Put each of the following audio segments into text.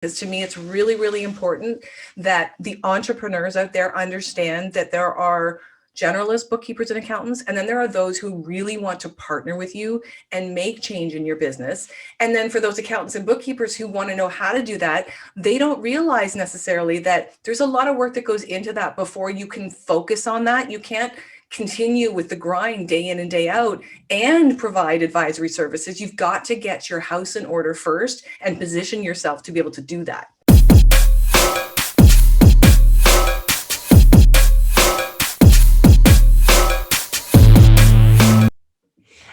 Because to me, it's really, really important that the entrepreneurs out there understand that there are generalist bookkeepers and accountants, and then there are those who really want to partner with you and make change in your business. And then for those accountants and bookkeepers who want to know how to do that, they don't realize necessarily that there's a lot of work that goes into that before you can focus on that. You can't continue with the grind day in and day out and provide advisory services. You've got to get your house in order first and position yourself to be able to do that.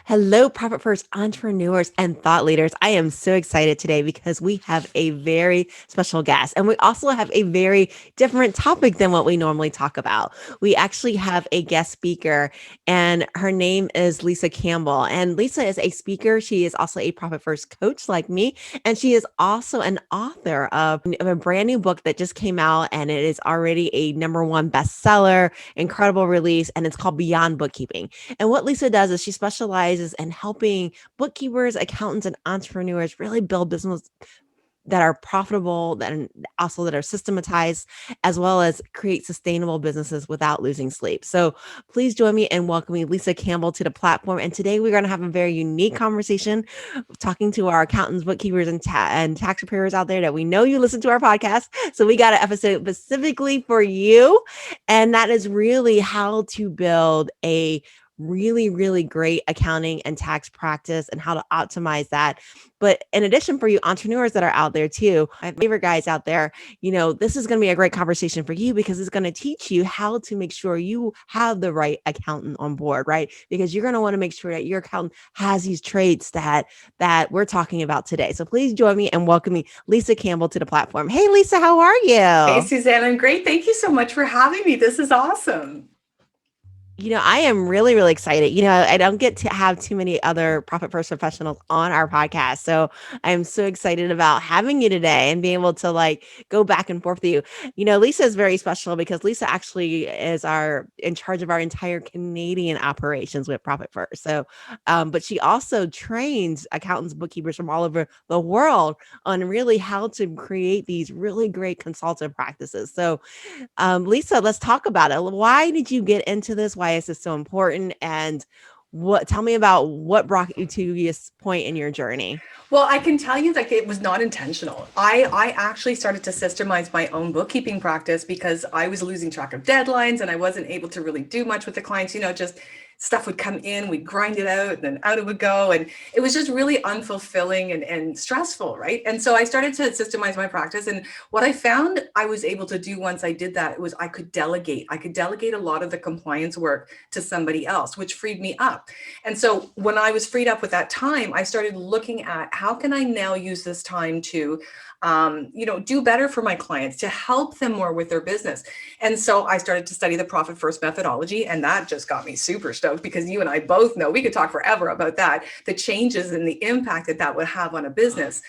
Hello, Profit First entrepreneurs and thought leaders. I am so excited today because we have a very special guest and we also have a very different topic than what we normally talk about. We actually have a guest speaker and her name is Lisa Campbell. And Lisa is a speaker. She is also a Profit First coach like me. And she is also an author of a brand new book that just came out and it is already a #1 bestseller, incredible release, and it's called Beyond Bookkeeping. And what Lisa does is she specializes in helping bookkeepers, accountants, and entrepreneurs really build business that are profitable, and also that are systematized, as well as create sustainable businesses without losing sleep. So please join me in welcoming Lisa Campbell to the platform. And today we're going to have a very unique conversation talking to our accountants, bookkeepers, and tax preparers out there that we know you listen to our podcast. So we got an episode specifically for you. And that is really how to build a really, really great accounting and tax practice and how to optimize that. But in addition, for you entrepreneurs that are out there too, my favorite guys out there, this is going to be a great conversation for you because it's going to teach you how to make sure you have the right accountant on board, right? Because you're going to want to make sure that your accountant has these traits that we're talking about today. So please join me in welcoming Lisa Campbell to the platform. Hey, Lisa, how are you? Hey, Susanne, I'm great. Thank you so much for having me. This is awesome. I am really, really excited. I don't get to have too many other Profit First professionals on our podcast. So I'm so excited about having you today and being able to go back and forth with you. Lisa is very special because Lisa actually is in charge of our entire Canadian operations with Profit First. So, but she also trains accountants, bookkeepers from all over the world on really how to create these really great consultative practices. So, Lisa, let's talk about it. Why did you get into this? Why is this so important? And tell me about what brought you to this point in your journey. Well, I can tell you that it was not intentional. I actually started to systemize my own bookkeeping practice because I was losing track of deadlines and I wasn't able to really do much with the clients, just stuff would come in, we'd grind it out, and then out it would go. And it was just really unfulfilling and stressful, right? And so I started to systemize my practice. And what I found I was able to do once I did that was I could delegate. I could delegate a lot of the compliance work to somebody else, which freed me up. And so when I was freed up with that time, I started looking at how can I now use this time to do better for my clients, to help them more with their business. And so I started to study the Profit First methodology, and that just got me super stoked because you and I both know, we could talk forever about that, the changes and the impact that would have on a business.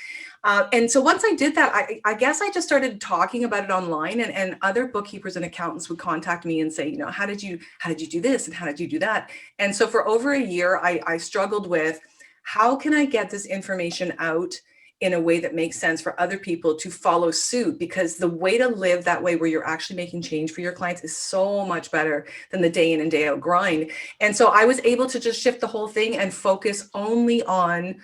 And so once I did that, I guess I just started talking about it online, and other bookkeepers and accountants would contact me and say, how did you do this and how did you do that? And so for over a year, I struggled with how can I get this information out in a way that makes sense for other people to follow suit, because the way to live that way where you're actually making change for your clients is so much better than the day in and day out grind. And so I was able to just shift the whole thing and focus only on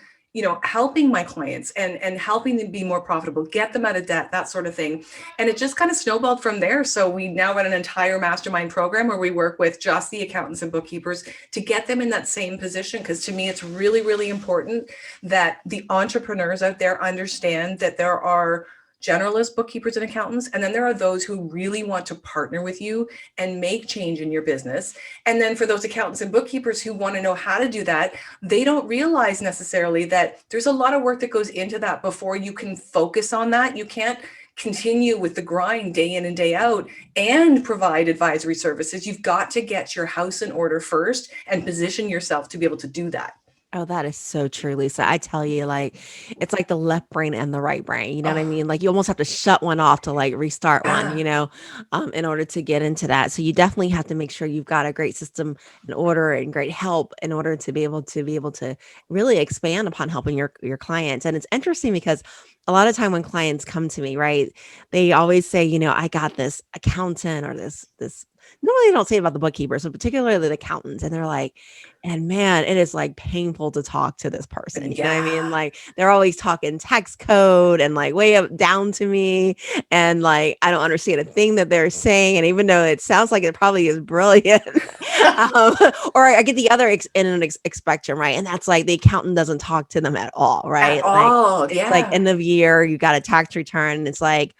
helping my clients and helping them be more profitable, get them out of debt, that sort of thing. And it just kind of snowballed from there. So we now run an entire mastermind program where we work with just the accountants and bookkeepers to get them in that same position. Because to me, it's really, really important that the entrepreneurs out there understand that there are generalist bookkeepers and accountants, and then there are those who really want to partner with you and make change in your business. And then for those accountants and bookkeepers who want to know how to do that, they don't realize necessarily that there's a lot of work that goes into that before you can focus on that. You can't continue with the grind day in and day out and provide advisory services. You've got to get your house in order first and position yourself to be able to do that. Oh, that is so true, Lisa. I tell you, it's like the left brain and the right brain. You know what I mean? You almost have to shut one off to restart one, in order to get into that. So you definitely have to make sure you've got a great system in order and great help in order to be able to really expand upon helping your clients. And it's interesting because a lot of time when clients come to me, right, they always say, I got this accountant or this normally they don't say it about the bookkeepers, but particularly the accountants. And they're like, and man, it is like painful to talk to this person. You know what I mean? Yeah. Like they're always talking text code and like way up down to me. And like I don't understand a thing that they're saying. And even though it sounds like it probably is brilliant, um, or I get the other in an spectrum, right? And that's like the accountant doesn't talk to them at all, At right? Like all. it's like Yeah. end of year, you got a tax return, and it's like,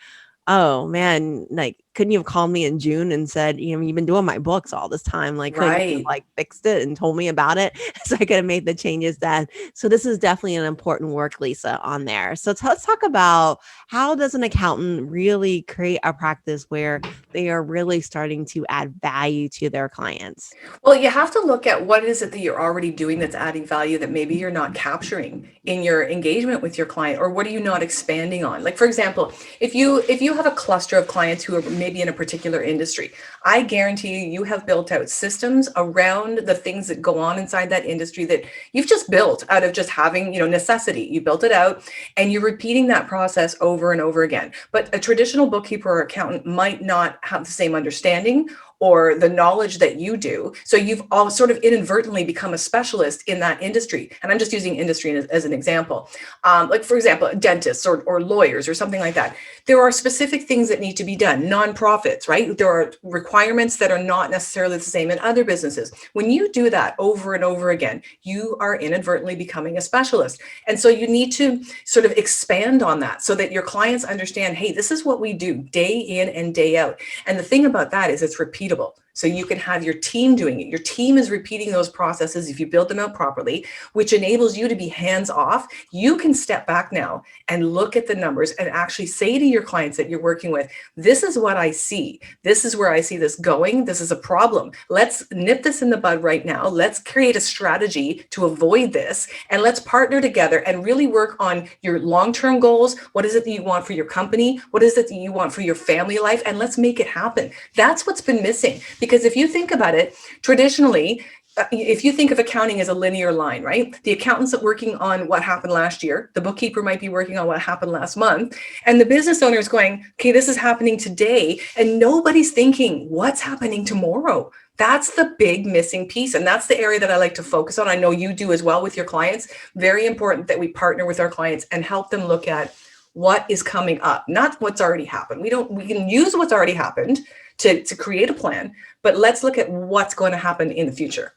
oh man, like couldn't you have called me in June and said, you've been doing my books all this time. Like, couldn't you have Right. like fixed it and told me about it? So I could have made the changes then. So this is definitely an important work, Lisa, on there. So let's talk about how does an accountant really create a practice where they are really starting to add value to their clients? Well, you have to look at what is it that you're already doing that's adding value that maybe you're not capturing in your engagement with your client, or what are you not expanding on? Like, for example, if you have a cluster of clients who are maybe in a particular industry, I guarantee you have built out systems around the things that go on inside that industry that you've just built out of just having, necessity. You built it out and you're repeating that process over and over again. But a traditional bookkeeper or accountant might not have the same understanding or the knowledge that you do. So you've all sort of inadvertently become a specialist in that industry. And I'm just using industry as an example. Like, for example, dentists or lawyers or something like that. There are specific things that need to be done. Nonprofits, right? There are requirements that are not necessarily the same in other businesses. When you do that over and over again, you are inadvertently becoming a specialist. And so you need to sort of expand on that so that your clients understand, hey, this is what we do day in and day out. And the thing about that is it's repeatable. So you can have your team doing it. Your team is repeating those processes if you build them out properly, which enables you to be hands off. You can step back now and look at the numbers and actually say to your clients that you're working with, this is what I see. This is where I see this going. This is a problem. Let's nip this in the bud right now. Let's create a strategy to avoid this. And let's partner together and really work on your long-term goals. What is it that you want for your company? What is it that you want for your family life? And let's make it happen. That's what's been missing. Because if you think about it, traditionally, if you think of accounting as a linear line, right? The accountant's working on what happened last year. The bookkeeper might be working on what happened last month. And the business owner is going, okay, this is happening today. And nobody's thinking, what's happening tomorrow? That's the big missing piece. And that's the area that I like to focus on. I know you do as well with your clients. Very important that we partner with our clients and help them look at what is coming up, not what's already happened. We can use what's already happened to create a plan, but let's look at what's going to happen in the future.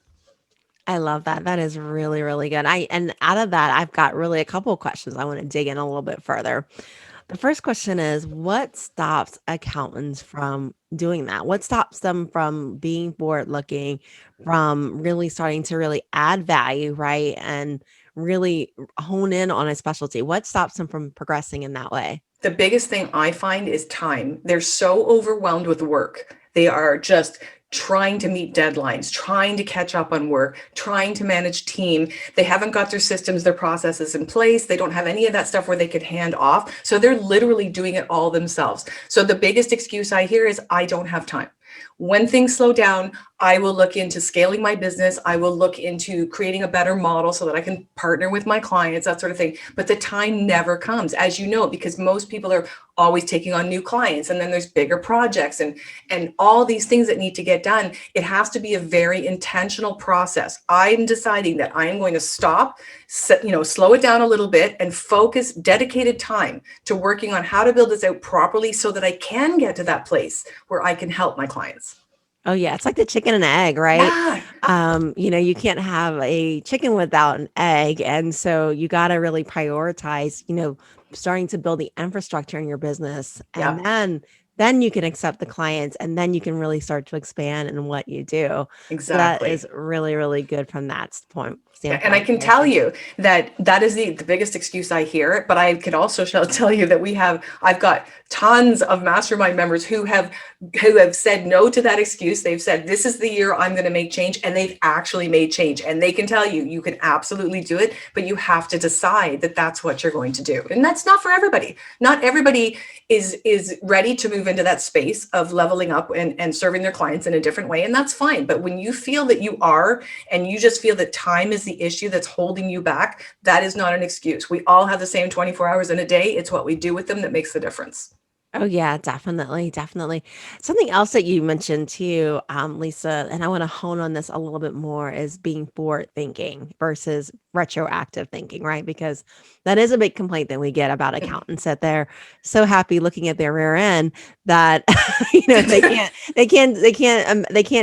I love that. That is really, really good. And out of that, I've got really a couple of questions I want to dig in a little bit further. The first question is what stops accountants from doing that? What stops them from being forward looking, from really starting to really add value, right? And really hone in on a specialty? What stops them from progressing in that way? The biggest thing I find is time. They're so overwhelmed with work. They are just trying to meet deadlines, trying to catch up on work, trying to manage team. They haven't got their systems, their processes in place. They don't have any of that stuff where they could hand off. So they're literally doing it all themselves. So the biggest excuse I hear is, I don't have time. When things slow down, I will look into scaling my business. I will look into creating a better model so that I can partner with my clients, that sort of thing. But the time never comes, as you know, because most people are always taking on new clients, and then there's bigger projects and all these things that need to get done. It has to be a very intentional process. I'm deciding that I am going to stop, slow it down a little bit and focus dedicated time to working on how to build this out properly so that I can get to that place where I can help my clients. Oh yeah, it's like the chicken and egg, right? Yeah. You can't have a chicken without an egg. And so you got to really prioritize, starting to build the infrastructure in your business. Yeah. And then you can accept the clients and then you can really start to expand in what you do. So that Exactly. is really, really good from that And I standpoint can there. tell you that that is the biggest excuse I hear. But I can also tell you that I've got tons of mastermind members who have said no to that excuse. They've said, this is the year I'm going to make change. And they've actually made change. And they can tell you, you can absolutely do it, but you have to decide that that's what you're going to do. And that's not for everybody. Not everybody is ready to move into that space of leveling up and serving their clients in a different way, and that's fine. But when you feel that you are, and you just feel that time is the issue that's holding you back, that is not an excuse. We all have the same 24 hours in a day. It's what we do with them that makes the difference. Oh yeah, definitely, definitely. Something else that you mentioned too, Lisa, and I want to hone on this a little bit more is being forward thinking versus retroactive thinking, right? Because that is a big complaint that we get about accountants that they're so happy looking at their rear end that they can't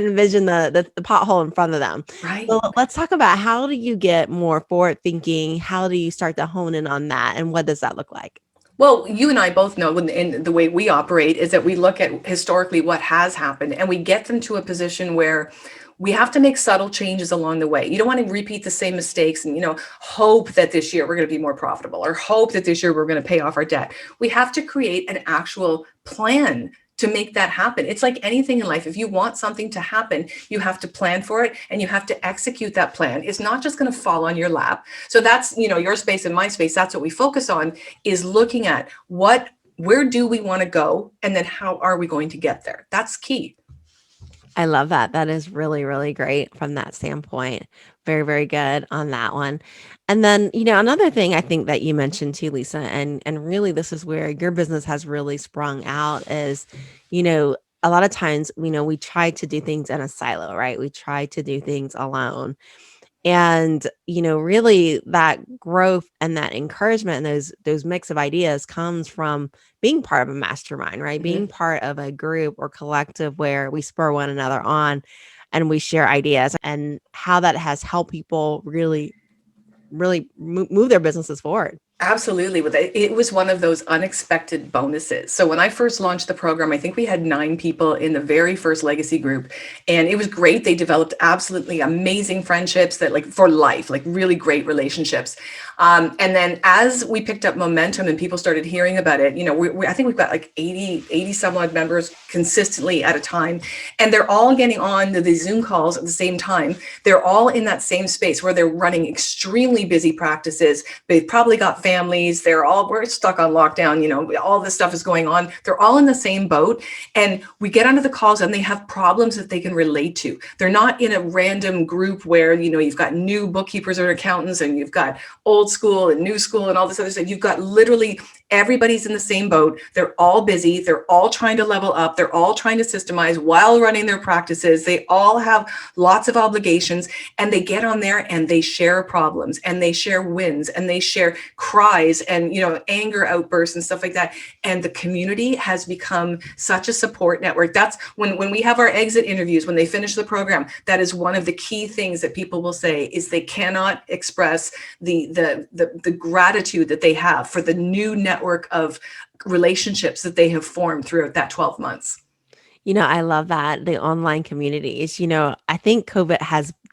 envision the pothole in front of them. Right. So let's talk about how do you get more forward thinking? How do you start to hone in on that, and what does that look like? Well, you and I both know in the way we operate is that we look at historically what has happened, and we get them to a position where we have to make subtle changes along the way. You don't want to repeat the same mistakes and, hope that this year we're going to be more profitable, or hope that this year we're going to pay off our debt. We have to create an actual plan to make that happen. It's like anything in life. If you want something to happen, you have to plan for it and you have to execute that plan. It's not just going to fall on your lap. So that's, your space and my space. That's what we focus on, is looking at where do we want to go? And then how are we going to get there? That's key. I love that. That is really, really great from that standpoint. Very, very good on that one. And then, another thing I think that you mentioned too, Lisa, and really this is where your business has really sprung out is, a lot of times, we try to do things in a silo, right? We try to do things alone. And, really that growth and that encouragement and those mix of ideas comes from being part of a mastermind, right? Being Mhm. part of a group or collective where we spur one another on and we share ideas, and how that has helped people really, really move their businesses forward. Absolutely. It was one of those unexpected bonuses. So when I first launched the program, I think we had 9 people in the very first legacy group, and it was great. They developed absolutely amazing friendships that, like, for life, like really great relationships. And then as we picked up momentum and people started hearing about it, I think we've got like 80 some odd members consistently at a time, and they're all getting on the Zoom calls at the same time. They're all in that same space where they're running extremely busy practices. They've probably got families. We're stuck on lockdown. All this stuff is going on. They're all in the same boat. And we get onto the calls and they have problems that they can relate to. They're not in a random group where, you've got new bookkeepers or accountants and you've got old school and new school and all this other stuff. You've got literally everybody's in the same boat. They're all busy. They're all trying to level up. They're all trying to systemize while running their practices. They all have lots of obligations, and they get on there and they share problems and they share wins and they share cries and, anger outbursts and stuff like that. And the community has become such a support network. That's when we have our exit interviews, when they finish the program, that is one of the key things that people will say is they cannot express the gratitude that they have for the new network of relationships that they have formed throughout that 12 months. I love that. The online communities, I think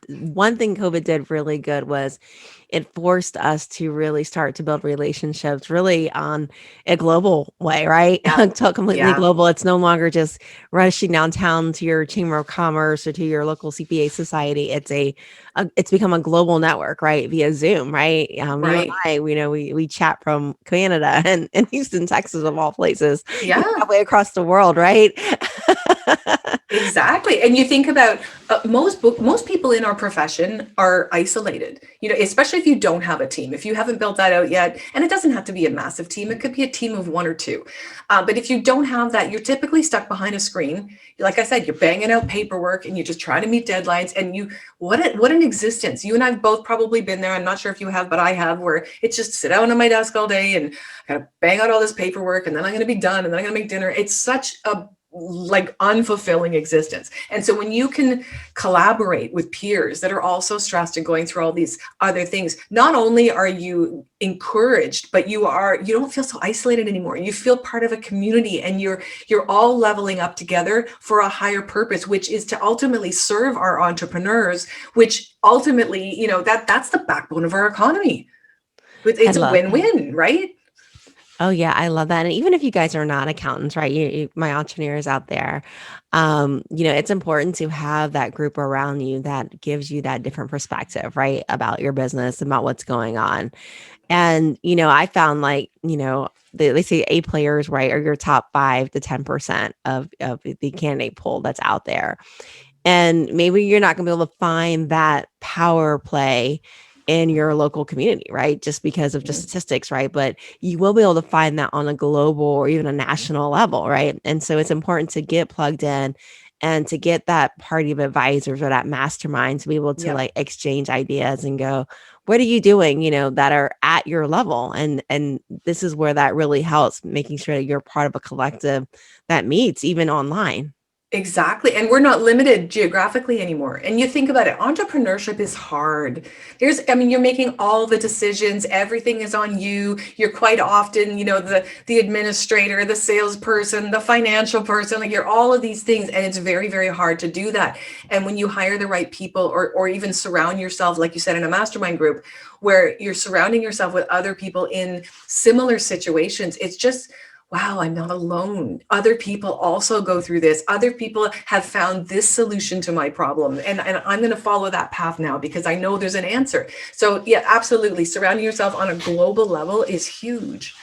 one thing COVID did really good was it forced us to really start to build relationships really on a global way, right? Yeah. To completely Yeah. global. It's no longer just rushing downtown to your chamber of commerce or to your local CPA society. It's become a global network, right? Via Zoom, right? You and Right. I, we chat from Canada and Houston, Texas, of all places, Yeah. halfway across the world, right? Exactly. And you think about most people in our profession are isolated, especially if you don't have a team, if you haven't built that out yet. And it doesn't have to be a massive team. It could be a team of 1 or 2. But if you don't have that, you're typically stuck behind a screen. Like I said, you're banging out paperwork and you just try to meet deadlines. And what an existence. You and I've both probably been there. I'm not sure if you have, but I have, where it's just sit down on my desk all day and I gotta bang out all this paperwork, and then I'm going to be done, and then I'm going to make dinner. It's such a like unfulfilling existence. And so when you can collaborate with peers that are also stressed and going through all these other things, not only are you encouraged, but you don't feel so isolated anymore. You feel part of a community, and you're all leveling up together for a higher purpose, which is to ultimately serve our entrepreneurs, which ultimately, that's the backbone of our economy. I It's a love that. win-win, right? Oh yeah, I love that. And even if you guys are not accountants, right? My entrepreneurs out there, it's important to have that group around you that gives you that different perspective, right, about your business, about what's going on. And, I found like, they say A players, right, are your top 5 to 10% of the candidate pool that's out there. And maybe you're not going to be able to find that power play in your local community, right? Just because of just Mhm. statistics, right? But you will be able to find that on a global or even a national level, right? And so it's important to get plugged in and to get that party of advisors or that mastermind to be able to Yep. like exchange ideas and go, what are you doing, that are at your level? And this is where that really helps, making sure that you're part of a collective that meets even online. Exactly. And we're not limited geographically anymore. And you think about it, entrepreneurship is hard. You're making all the decisions, everything is on you. You're quite often, the administrator, the salesperson, the financial person, like you're all of these things. And it's very, very hard to do that. And when you hire the right people or even surround yourself, like you said, in a mastermind group, where you're surrounding yourself with other people in similar situations, it's just wow, I'm not alone. Other people also go through this. Other people have found this solution to my problem. And I'm going to follow that path now because I know there's an answer. So, yeah, absolutely. Surrounding yourself on a global level is huge.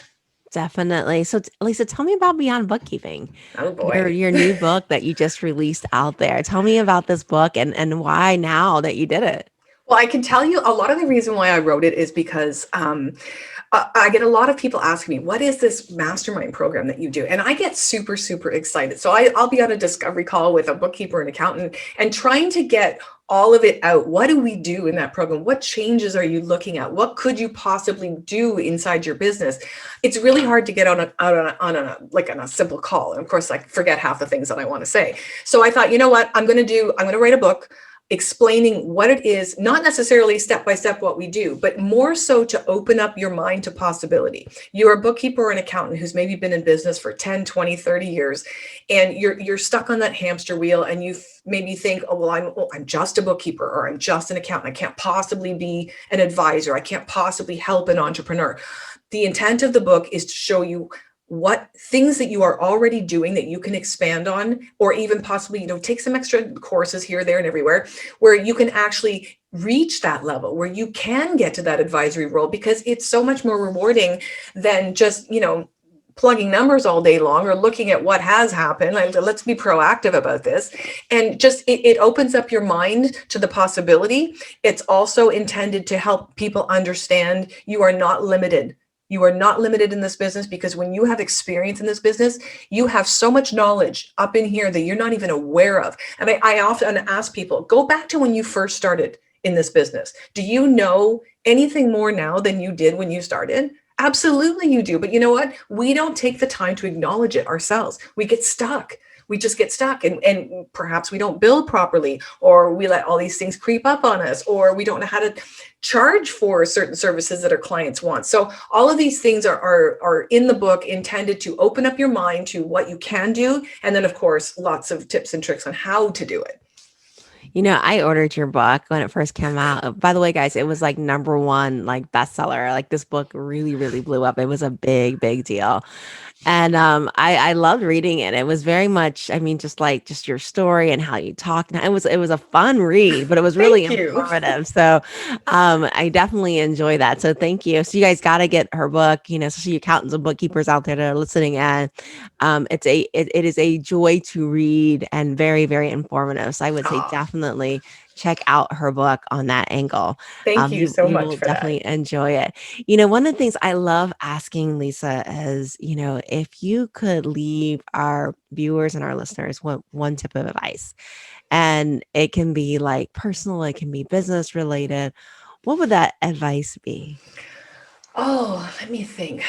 Definitely. So, Lisa, tell me about Beyond Bookkeeping, Oh, your boy. your new book that you just released out there. Tell me about this book and why now that you did it. Well, I can tell you a lot of the reason why I wrote it is because I get a lot of people asking me, what is this mastermind program that you do? And I get super, super excited. So I'll be on a discovery call with a bookkeeper and accountant and trying to get all of it out. What do we do in that program? What changes are you looking at? What could you possibly do inside your business? It's really hard to get on a simple call. And of course, I forget half the things that I want to say. So I thought, you know what, I'm going to write a book explaining what it is, not necessarily step by step what we do, but more so to open up your mind to possibility. You're a bookkeeper or an accountant who's maybe been in business for 10, 20, 30 years, and you're stuck on that hamster wheel and you maybe think, oh, well, I'm just a bookkeeper or I'm just an accountant. I can't possibly be an advisor. I can't possibly help an entrepreneur. The intent of the book is to show you what things that you are already doing that you can expand on, or even possibly, take some extra courses here, there, and everywhere, where you can actually reach that level, where you can get to that advisory role, because it's so much more rewarding than just, plugging numbers all day long or looking at what has happened. Let's be proactive about this. And just it opens up your mind to the possibility. It's also intended to help people understand you are not limited. You are not limited in this business, because when you have experience in this business, you have so much knowledge up in here that you're not even aware of. And I often ask people, go back to when you first started in this business. Do you know anything more now than you did when you started? Absolutely, you do. But you know what? We don't take the time to acknowledge it ourselves. We get stuck. We just get stuck, and perhaps we don't build properly, or we let all these things creep up on us, or we don't know how to charge for certain services that our clients want. So all of these things are in the book, intended to open up your mind to what you can do. And then, of course, lots of tips and tricks on how to do it. I ordered your book when it first came out. By the way, guys, it was like number one, like bestseller. Like this book really, really blew up. It was a big, big deal. And I loved reading it. It was very much, I mean, just your story and how you talk. And it was a fun read, but it was really Thank you. informative. So I definitely enjoy that. So thank you. So you guys got to get her book, especially accountants and bookkeepers out there that are listening. And it is a joy to read and very, very informative. So I would say Oh, definitely check out her book on that angle. thank you so You much will for that. definitely enjoy it. One of the things I love asking Lisa is, if you could leave our viewers and our listeners one tip of advice, and it can be like personal, it can be business related, what would that advice be? Oh, let me think.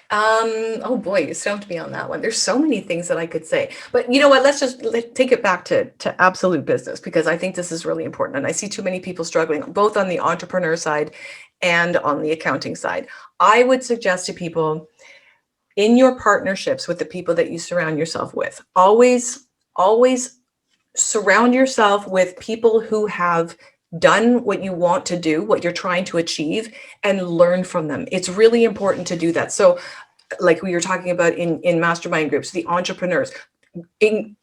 Oh boy, you stumped me on that one. There's so many things that I could say. But you know what? Let's take it back to absolute business, because I think this is really important. And I see too many people struggling, both on the entrepreneur side and on the accounting side. I would suggest to people, in your partnerships with the people that you surround yourself with, always surround yourself with people who have done what you want to do, what you're trying to achieve, and learn from them. It's really important to do that. So, like we were talking about in mastermind groups, the entrepreneurs,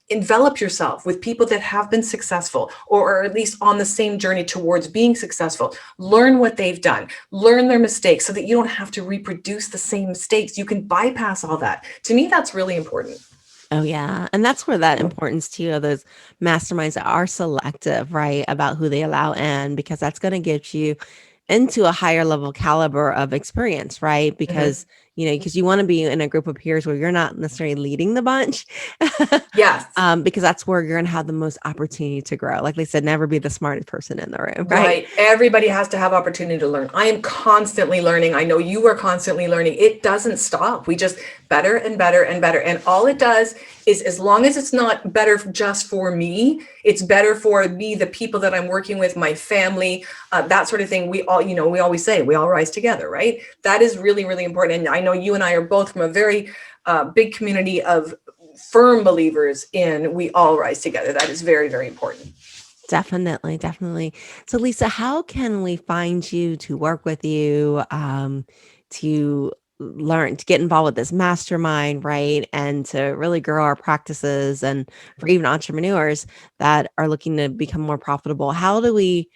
envelop yourself with people that have been successful, or at least on the same journey towards being successful. Learn what they've done, learn their mistakes so that you don't have to reproduce the same mistakes. You can bypass all that. To me, that's really important. Oh, yeah. And that's where that importance too of those masterminds that are selective, right? About who they allow in, because that's going to get you into a higher level caliber of experience, right? Mhm. Because, because you want to be in a group of peers where you're not necessarily leading the bunch, Yes. because that's where you're going to have the most opportunity to grow. Like they said, never be the smartest person in the room, right? Right. Everybody has to have opportunity to learn. I am constantly learning. I know you are constantly learning. It doesn't stop. We just better and better and better. And all it does is, as long as it's not better just for me, it's better for me, the people that I'm working with, my family, that sort of thing. We all, we always say we all rise together, right? That is really, really important. And I know you and I are both from a very big community of firm believers in we all rise together. That is very, very important. Definitely, definitely. So, Lisa, how can we find you to work with you, to learn, to get involved with this mastermind, right? And to really grow our practices and for even entrepreneurs that are looking to become more profitable. How do we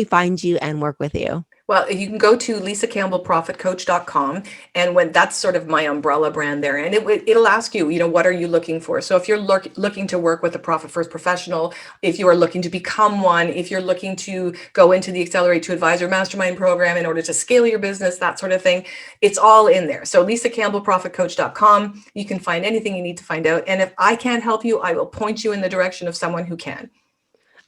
find you and work with you? Well, you can go to lisacampbellprofitcoach.com, and when that's sort of my umbrella brand there, and it'll ask you, what are you looking for? So if you're looking to work with a profit first professional, if you are looking to become one, if you're looking to go into the Accelerate to Advisor Mastermind program in order to scale your business, that sort of thing, it's all in there. So lisacampbellprofitcoach.com, you can find anything you need to find out. And if I can't help you, I will point you in the direction of someone who can.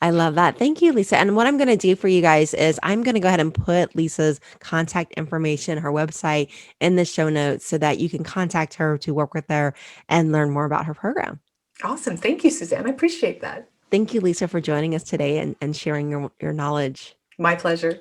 I love that. Thank you, Lisa. And what I'm going to do for you guys is I'm going to go ahead and put Lisa's contact information, her website in the show notes so that you can contact her to work with her and learn more about her program. Awesome. Thank you, Susanne. I appreciate that. Thank you, Lisa, for joining us today and sharing your knowledge. My pleasure.